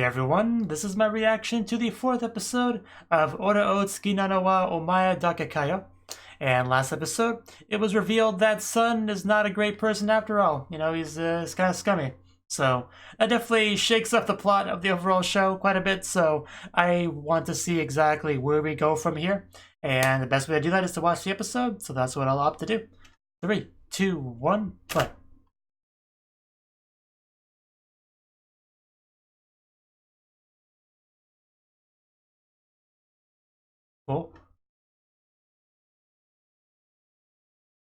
everyone, this is my reaction to the 4th episode of ORESUKI nano wa Omae dake. And last episode, it was revealed that Sun is not a great person after all. You know, he's kind of scummy. So that definitely shakes up the plot of the overall show quite a bit, so I want to see exactly where we go from here. And the best way to do that is to watch the episode, so that's what I'll opt to do. 3, 2, 1, play. Cool.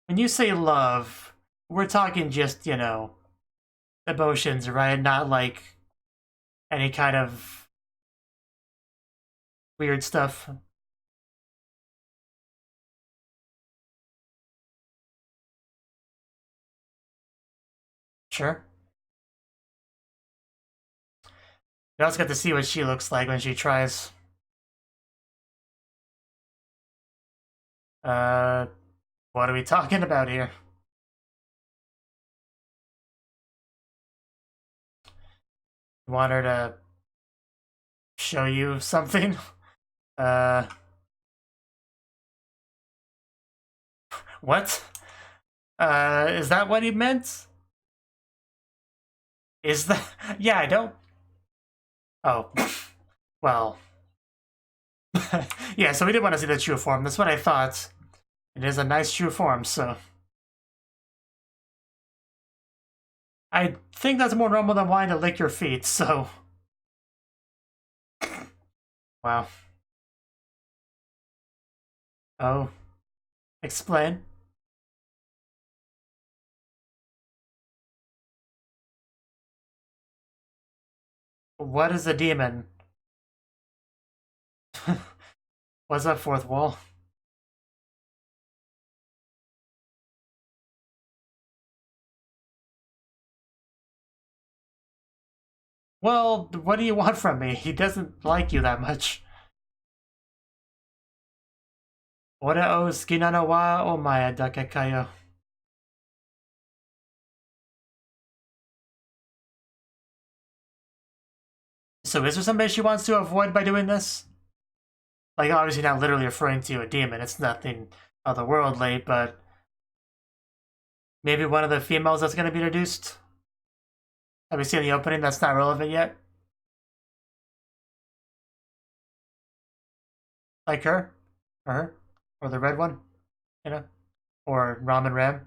When you say love, we're talking just, you know, emotions, right? Not like any kind of weird stuff. Sure. You also get to see what she looks like when she tries. Uh, what are we talking about here? You want her to show you something? Uh, what? Is that what he meant? Is that? Yeah, I don't. Oh, well. Yeah, so we did want to see the true form. That's what I thought. It is a nice true form, so. I think that's more normal than wanting to lick your feet, so. Wow. Oh. Explain. What is a demon? What's that fourth wall? Well, what do you want from me? He doesn't like you that much. Ore o suki nano wa omae dake kayo. So is there somebody she wants to avoid by doing this? Like, obviously not literally referring to a demon. It's nothing otherworldly, but maybe one of the females that's going to be introduced? Have we seen the opening? That's not relevant yet. Like her? Or her? Or the red one? You know? Or Ramen Ram?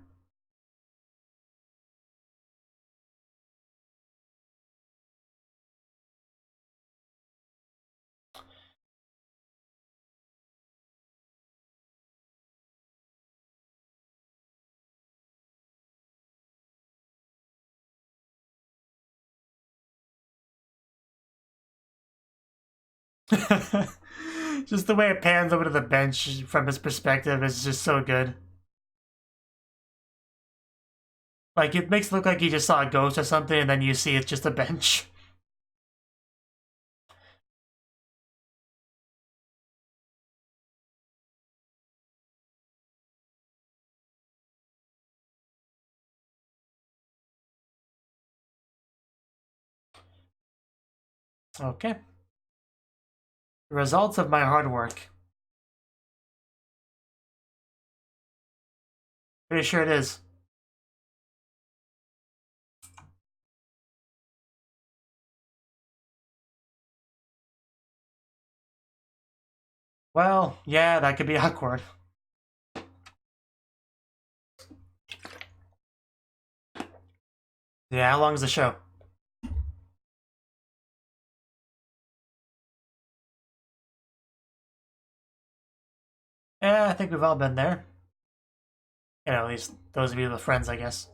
Just the way it pans over to the bench from his perspective is just so good. Like, it makes it look like you just saw a ghost or something, and then you see it's just a bench. Okay. The results of my hard work. Pretty sure it is. Well, yeah, that could be awkward. Yeah, how long is the show? Yeah, I think we've all been there. You know, at least those of you with friends, I guess.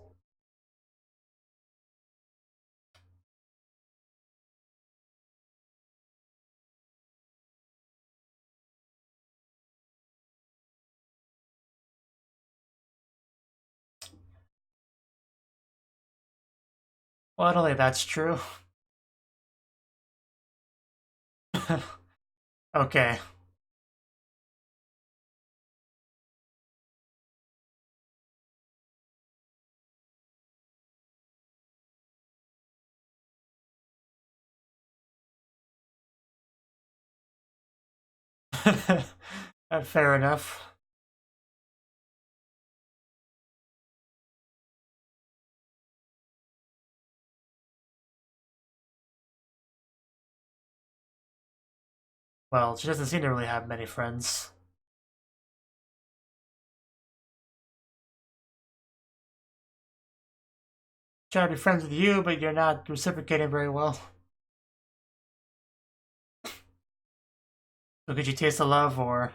Well, I don't think that's true. Okay. Fair enough. Well, she doesn't seem to really have many friends. Try to be friends with you, but you're not reciprocating very well. So could you taste the love, or...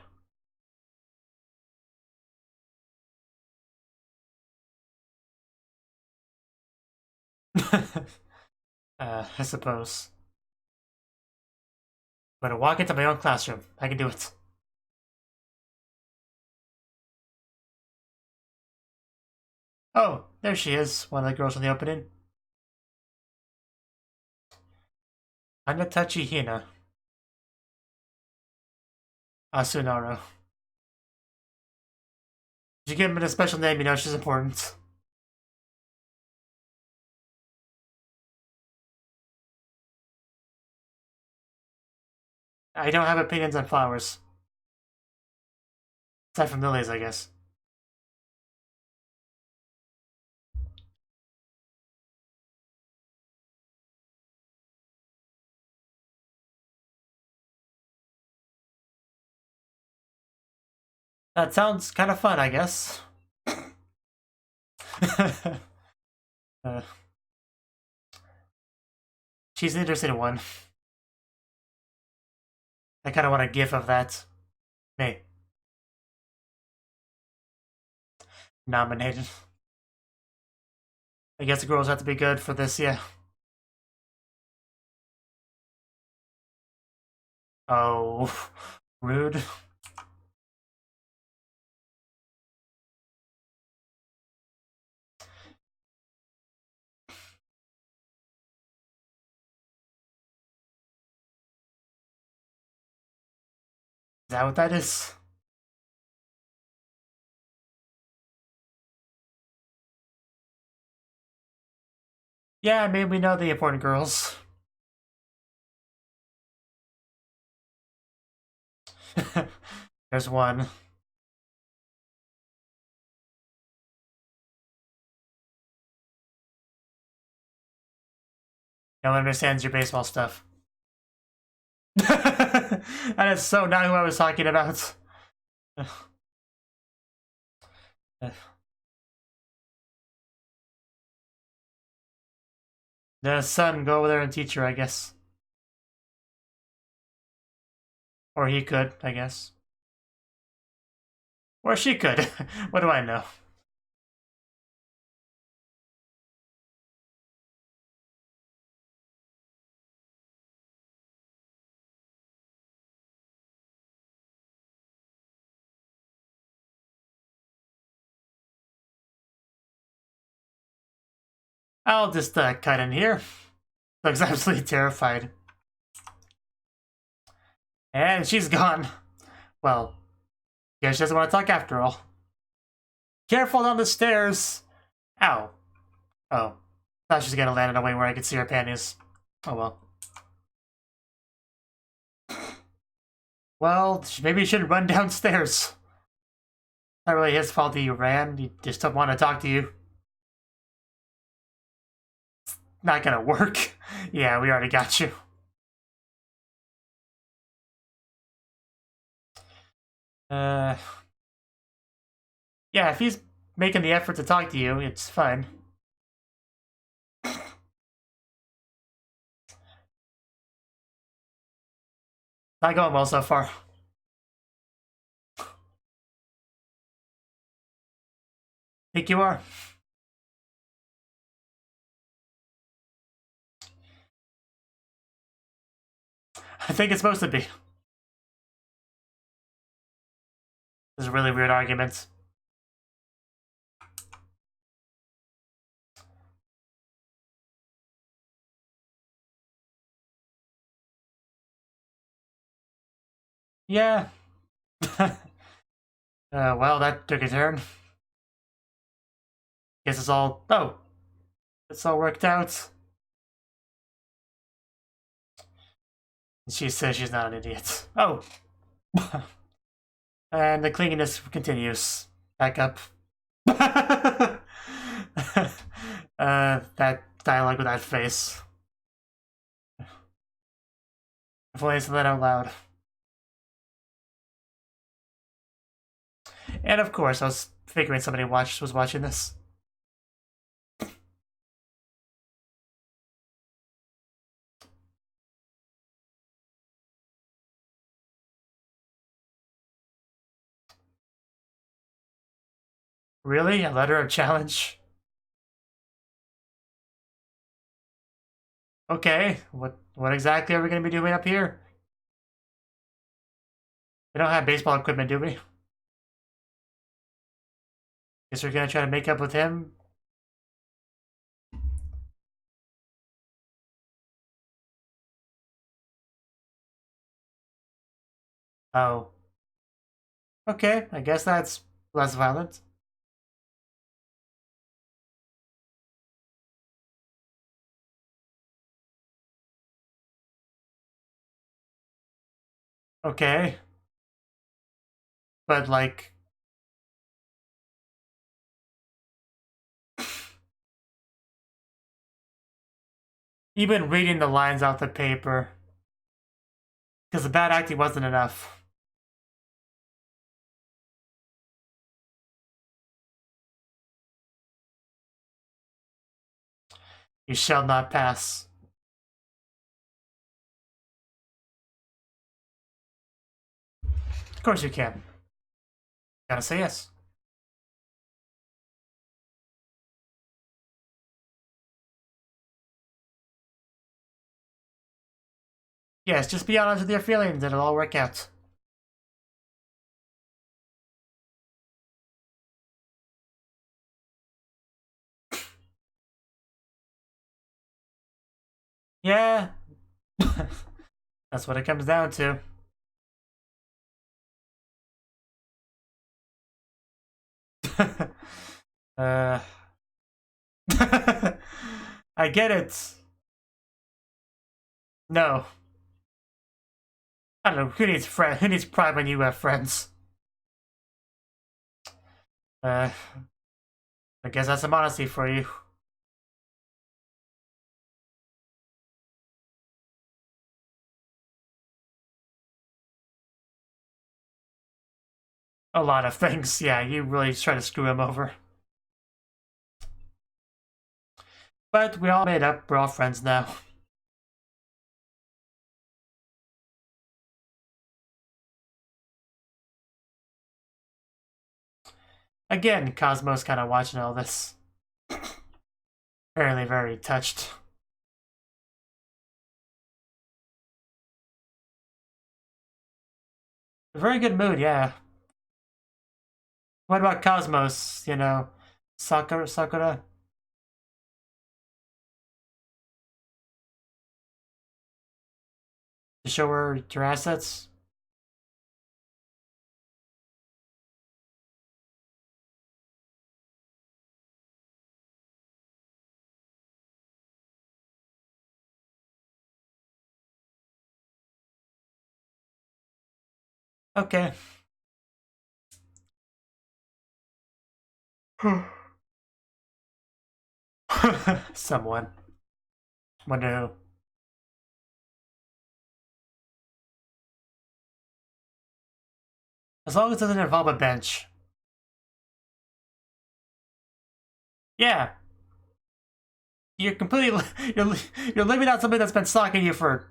I suppose. I'm gonna walk into my own classroom. I can do it. Oh, there she is, one of the girls from the opening. Anatachi Hina. Asunaro. If you give him a special name, you know she's important. I don't have opinions on flowers. Aside from lilies, I guess. That sounds kind of fun, I guess. uh, she's an interesting one. I kind of want a gif of that. Me. Nominated. I guess the girls have to be good for this, yeah. Oh, rude. Is that what that is? Yeah, I mean, we know the important girls. There's one. No one understands your baseball stuff. That is so not who I was talking about. The son, go over there and teach her, I guess. Or he could, I guess. Or she could. What do I know? I'll just cut in here. Looks absolutely terrified. And she's gone. Well, guess she doesn't want to talk after all. Careful down the stairs. Ow. Oh. Thought she was gonna land in a way where I could see her panties. Oh well. Well, maybe you should run downstairs. Not really his fault that you ran. He just don't want to talk to you. It's not gonna work. Yeah, we already got you. Yeah, if he's making the effort to talk to you, it's fine. Not going well so far. Think you are? I think it's supposed to be. This is a really weird argument. Yeah. Well, that took a turn. Guess it's all... Oh. It's all worked out. She says she's not an idiot. Oh. And the clinginess continues. Back up. That dialogue with that face. If only I said that out loud. And of course, I was figuring somebody was watching this. Really? A letter of challenge? Okay, what exactly are we going to be doing up here? We don't have baseball equipment, do we? Guess we're going to try to make up with him? Oh. Okay, I guess that's less violent. Okay. But, like... even reading the lines off the paper. Because the bad acting wasn't enough. You shall not pass. Of course you can. Gotta say yes. Yes, just be honest with your feelings and it'll all work out. Yeah. That's what it comes down to. uh... I get it. No. I don't know, who needs pride when you have friends? I guess that's some honesty for you. A lot of things, yeah, you really try to screw him over. But we all made up, we're all friends now. Again, Cosmo's kind of watching all this. Apparently very touched. A very good mood, yeah. What about Cosmos, you know? Sakura? To show her your assets? Okay. Someone. Wonder who. As long as it doesn't involve a bench. Yeah. You're completely you're living out something that's been stalking you for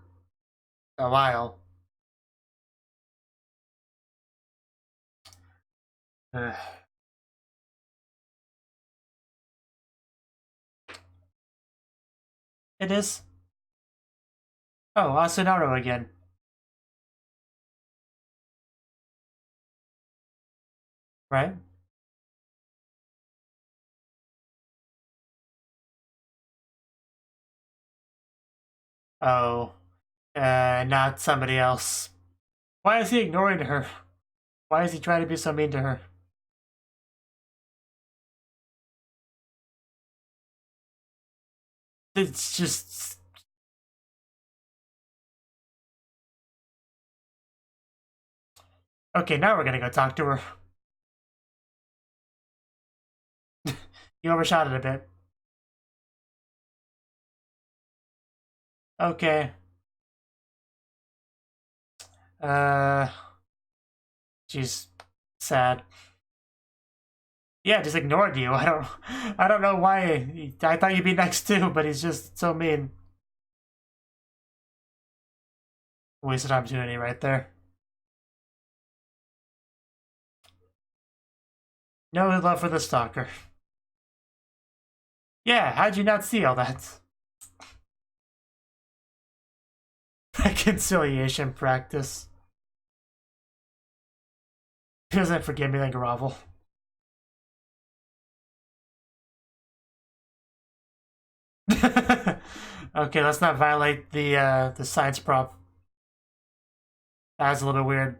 a while. It is. Oh, Asunaro again. Right? Oh. Not somebody else. Why is he ignoring her? Why is he trying to be so mean to her? It's just... Okay, now we're gonna go talk to her. You overshot it a bit. Okay. She's sad. Yeah, just ignored you. I don't know why. I thought you'd be next too, but he's just so mean. Wasted opportunity right there. No love for the stalker. Yeah, how'd you not see all that? Reconciliation practice. He doesn't forgive me, then grovel. Okay, let's not violate the science prop. That's a little bit weird.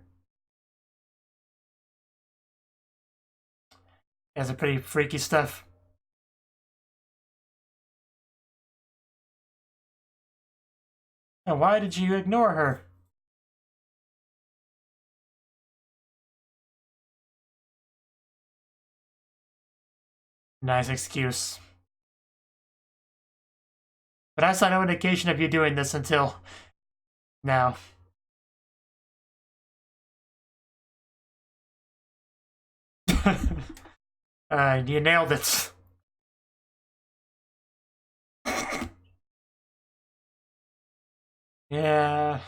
He has a pretty freaky stuff. And why did you ignore her? Nice excuse. But I saw no indication of you doing this until now. You nailed it. Yeah.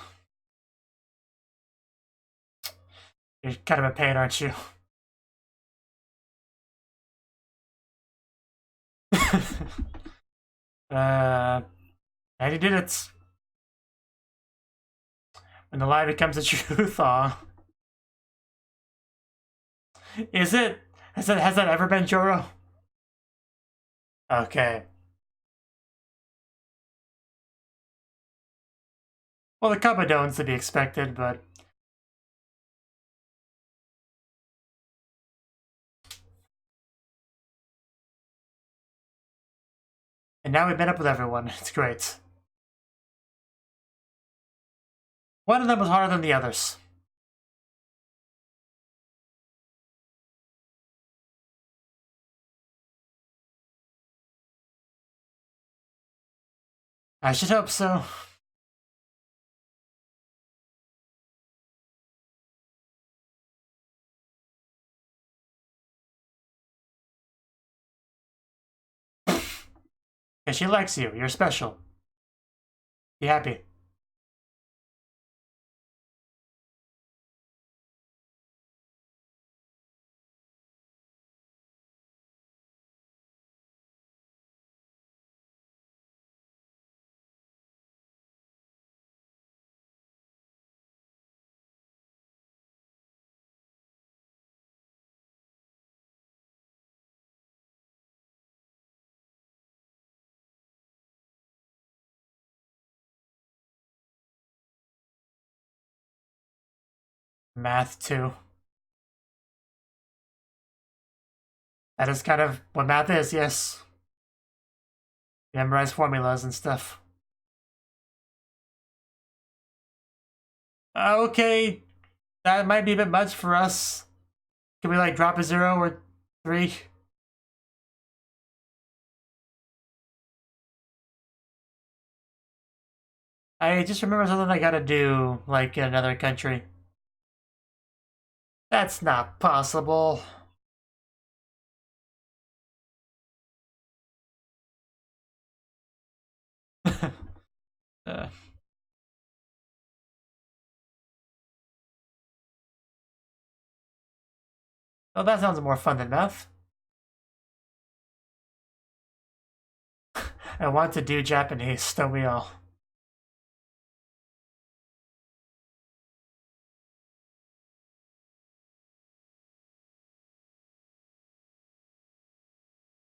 You're kind of a pain, aren't you? And he did it. When the lie becomes the truth, aw. Is it? Has that ever been Joro? Okay. Well, the Kabadone's to be expected, but... And now we've met up with everyone. It's great. One of them was harder than the others. I should hope so. Because she likes you. You're special. Be happy. Math, too. That is kind of what math is, yes. Memorize formulas and stuff. Okay, that might be a bit much for us. Can we, like, drop a 0 or 3? I just remember something I gotta do, like, in another country. That's not possible. uh, oh, that sounds more fun than math. I want to do Japanese, don't we all?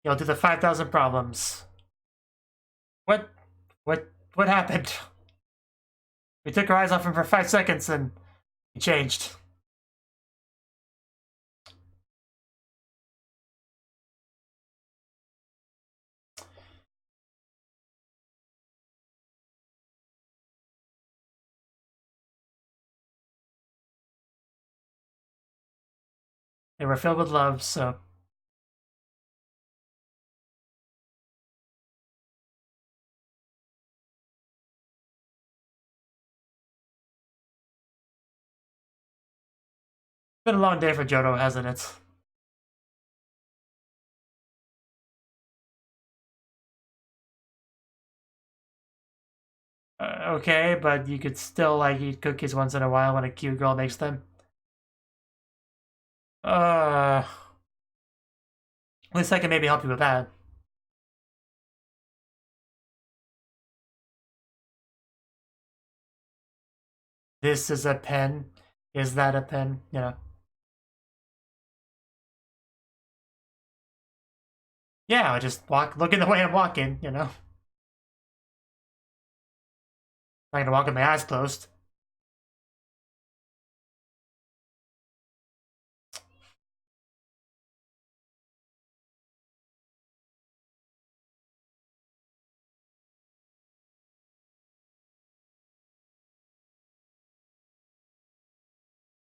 You'll do the 5,000 problems. What? What happened? We took our eyes off him for 5 seconds and he changed. They were filled with love, so. Been a long day for Johto, hasn't it? Okay, but you could still like eat cookies once in a while when a cute girl makes them. At least I can maybe help you with that. This is a pen. Is that a pen? You know. Yeah, I just look in the way I'm walking, you know. I'm gonna walk with my eyes closed.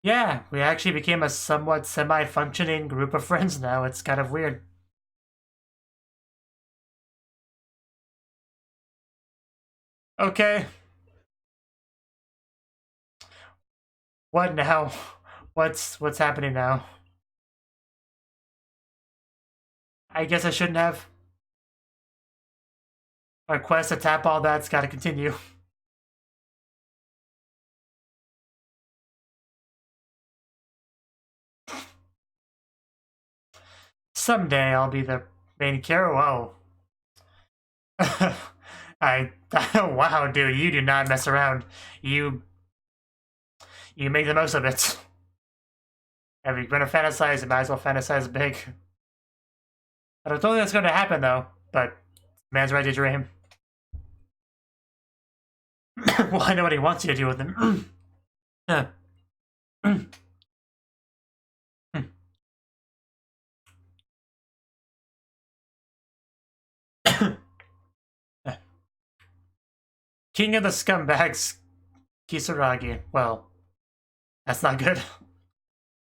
Yeah, we actually became a somewhat semi-functioning group of friends now. It's kind of weird. Okay. What now? What's happening now? I guess I shouldn't have. Our quest to tap all that's gotta continue. Someday I'll be the main character. Whoa. Wow, dude, you do not mess around. You make the most of it. If you're gonna fantasize, you might as well fantasize big. I don't think that's gonna happen though, but man's right to dream. Well, I know what he wants you to do with him. King of the scumbags, Kisaragi. Well, that's not good.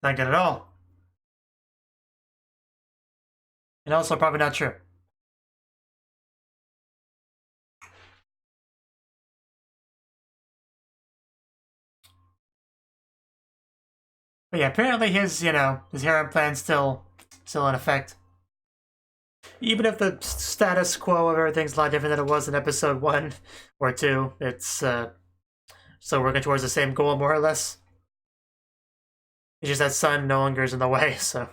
Not good at all. And also probably not true. But yeah, apparently his harem plan's still in effect. Even if the status quo of everything's a lot different than it was in episode 1 or 2, it's still working towards the same goal, more or less. It's just that sun no longer is in the way, so.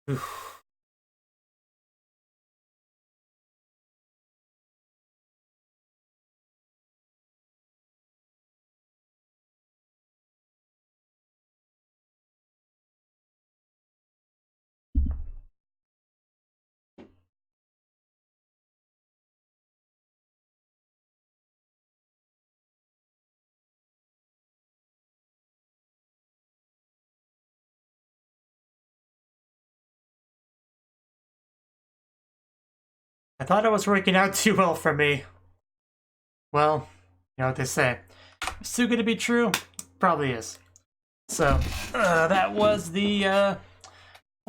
Oof. I thought it was working out too well for me. Well, you know what they say. It's too good to be true. Probably is. So, that was the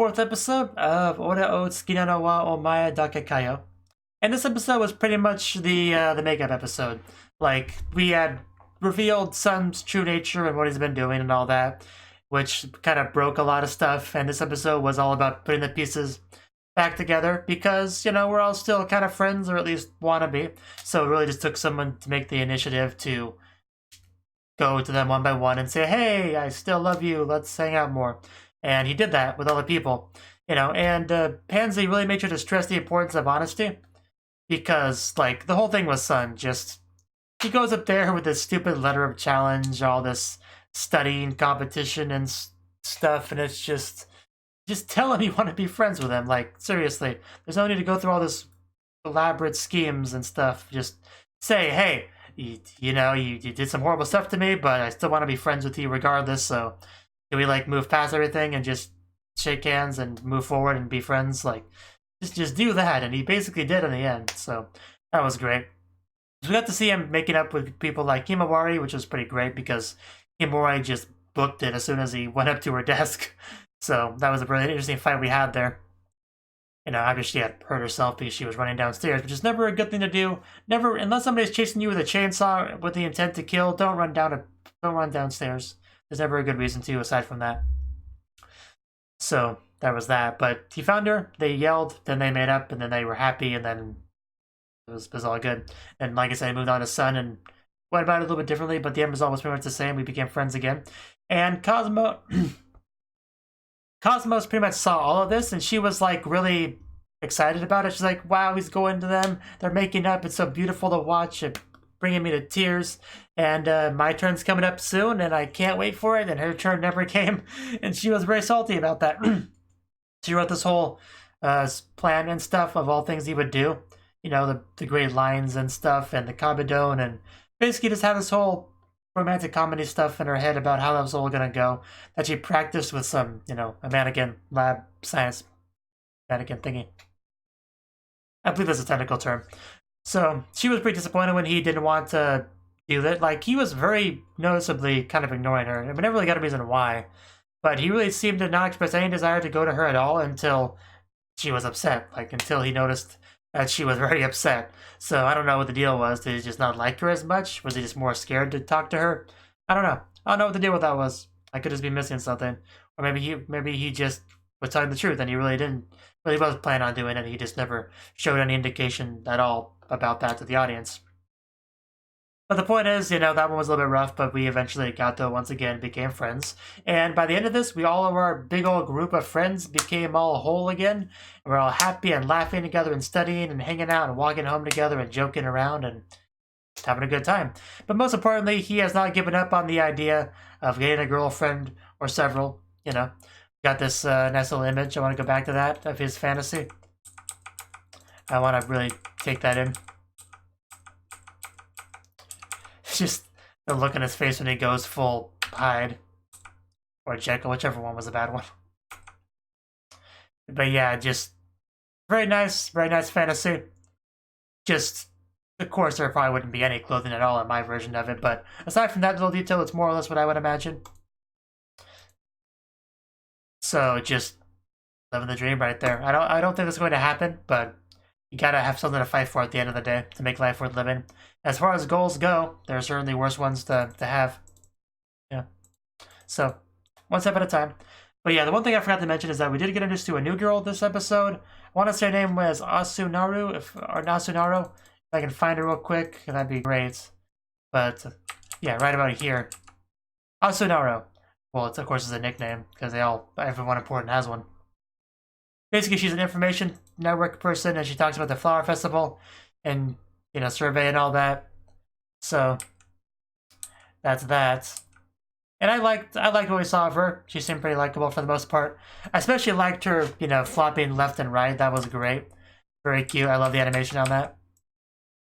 4th episode of ORESUKI wa Omae dake kayo. And this episode was pretty much the makeup episode. Like, we had revealed Sun's true nature and what he's been doing and all that, which kind of broke a lot of stuff. And this episode was all about putting the pieces back together because, we're all still kind of friends, or at least want to be. So it really just took someone to make the initiative to go to them one by one and say, hey, I still love you, let's hang out more. And he did that with all the people, and Pansy really made sure to stress the importance of honesty because, like, the whole thing was Sun. Just, he goes up there with this stupid letter of challenge, all this studying competition and stuff, and it's just tell him you want to be friends with him. Like, seriously, there's no need to go through all this elaborate schemes and stuff. Just say, hey, you did some horrible stuff to me, but I still want to be friends with you regardless. So can we like move past everything and just shake hands and move forward and be friends? Like, just do that. And he basically did in the end. So that was great. So we got to see him making up with people like Himawari, which was pretty great because Himawari just booked it as soon as he went up to her desk. So that was a really interesting fight we had there. After she had hurt herself because she was running downstairs, which is never a good thing to do. Never, unless somebody's chasing you with a chainsaw with the intent to kill, don't run downstairs. There's never a good reason to, aside from that. So that was that. But he found her, they yelled, then they made up, and then they were happy, and then it was all good. And like I said, I moved on to Sun and went about it a little bit differently, but the end result was pretty much the same. We became friends again. And Cosmos pretty much saw all of this, and she was like really excited about it. She's like, wow, he's going to them. They're making up. It's so beautiful to watch. It bringing me to tears. And my turn's coming up soon, and I can't wait for it. And her turn never came, and she was very salty about that. She wrote this whole plan and stuff of all things he would do. The great lines and stuff, and the kabedon, and basically just had this whole romantic comedy stuff in her head about how that was all gonna go. That she practiced with some, a mannequin lab science mannequin thingy. I believe that's a technical term. So she was pretty disappointed when he didn't want to do that. Like, he was very noticeably kind of ignoring her. And we never really got a reason why. But he really seemed to not express any desire to go to her at all until she was upset. Like, until he noticed that she was very upset. So I don't know what the deal was. Did he just not like her as much? Was he just more scared to talk to her? I don't know. I don't know what the deal with that was. I could just be missing something. Or maybe he just was telling the truth and he really was planning on doing it. He just never showed any indication at all about that to the audience. But the point is, that one was a little bit rough, but we eventually got to, once again, became friends. And by the end of this, all of our big old group of friends became all whole again. And we're all happy and laughing together and studying and hanging out and walking home together and joking around and having a good time. But most importantly, he has not given up on the idea of getting a girlfriend or several, Got this nice little image. I want to go back to that, of his fantasy. I want to really take that in. Just the look on his face when he goes full Hyde or Jekyll, whichever one was the bad one. But yeah, just very nice fantasy. Just, of course, there probably wouldn't be any clothing at all in my version of it, but aside from that little detail, it's more or less what I would imagine. So just living the dream right there. I don't think that's going to happen, but you gotta have something to fight for at the end of the day to make life worth living. As far as goals go, there are certainly worse ones to have. Yeah. So, one step at a time. But yeah, the one thing I forgot to mention is that we did get introduced to a new girl this episode. I want to say her name was Asunaru, or Nasunaro. If I can find her real quick, that'd be great. But, yeah, right about here. Asunaro. Well, of course, it's a nickname, because everyone important has one. Basically, she's an information network person, and she talks about the Flower Festival and, survey and all that. So, that's that. And I liked what we saw of her. She seemed pretty likable for the most part. I especially liked her, flopping left and right. That was great. Very cute. I love the animation on that.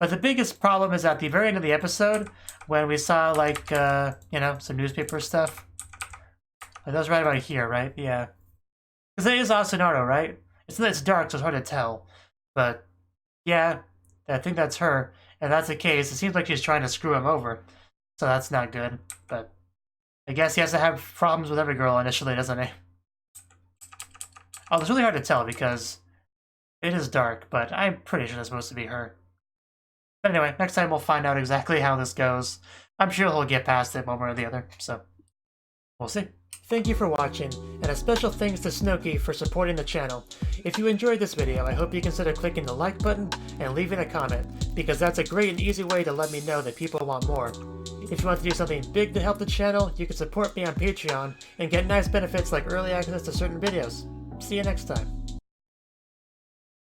But the biggest problem is at the very end of the episode, when we saw, like, some newspaper stuff. That was right about here, right? Yeah. Because it is Asunaro, right? It's dark, so it's hard to tell. But, yeah, I think that's her. And if that's the case, it seems like she's trying to screw him over. So that's not good. But I guess he has to have problems with every girl initially, doesn't he? Oh, it's really hard to tell because it is dark, but I'm pretty sure that's supposed to be her. But anyway, next time we'll find out exactly how this goes. I'm sure he'll get past it one way or the other, so we'll see. Thank you for watching, and a special thanks to Cnouki for supporting the channel. If you enjoyed this video, I hope you consider clicking the like button and leaving a comment, because that's a great and easy way to let me know that people want more. If you want to do something big to help the channel, you can support me on Patreon and get nice benefits like early access to certain videos. See you next time.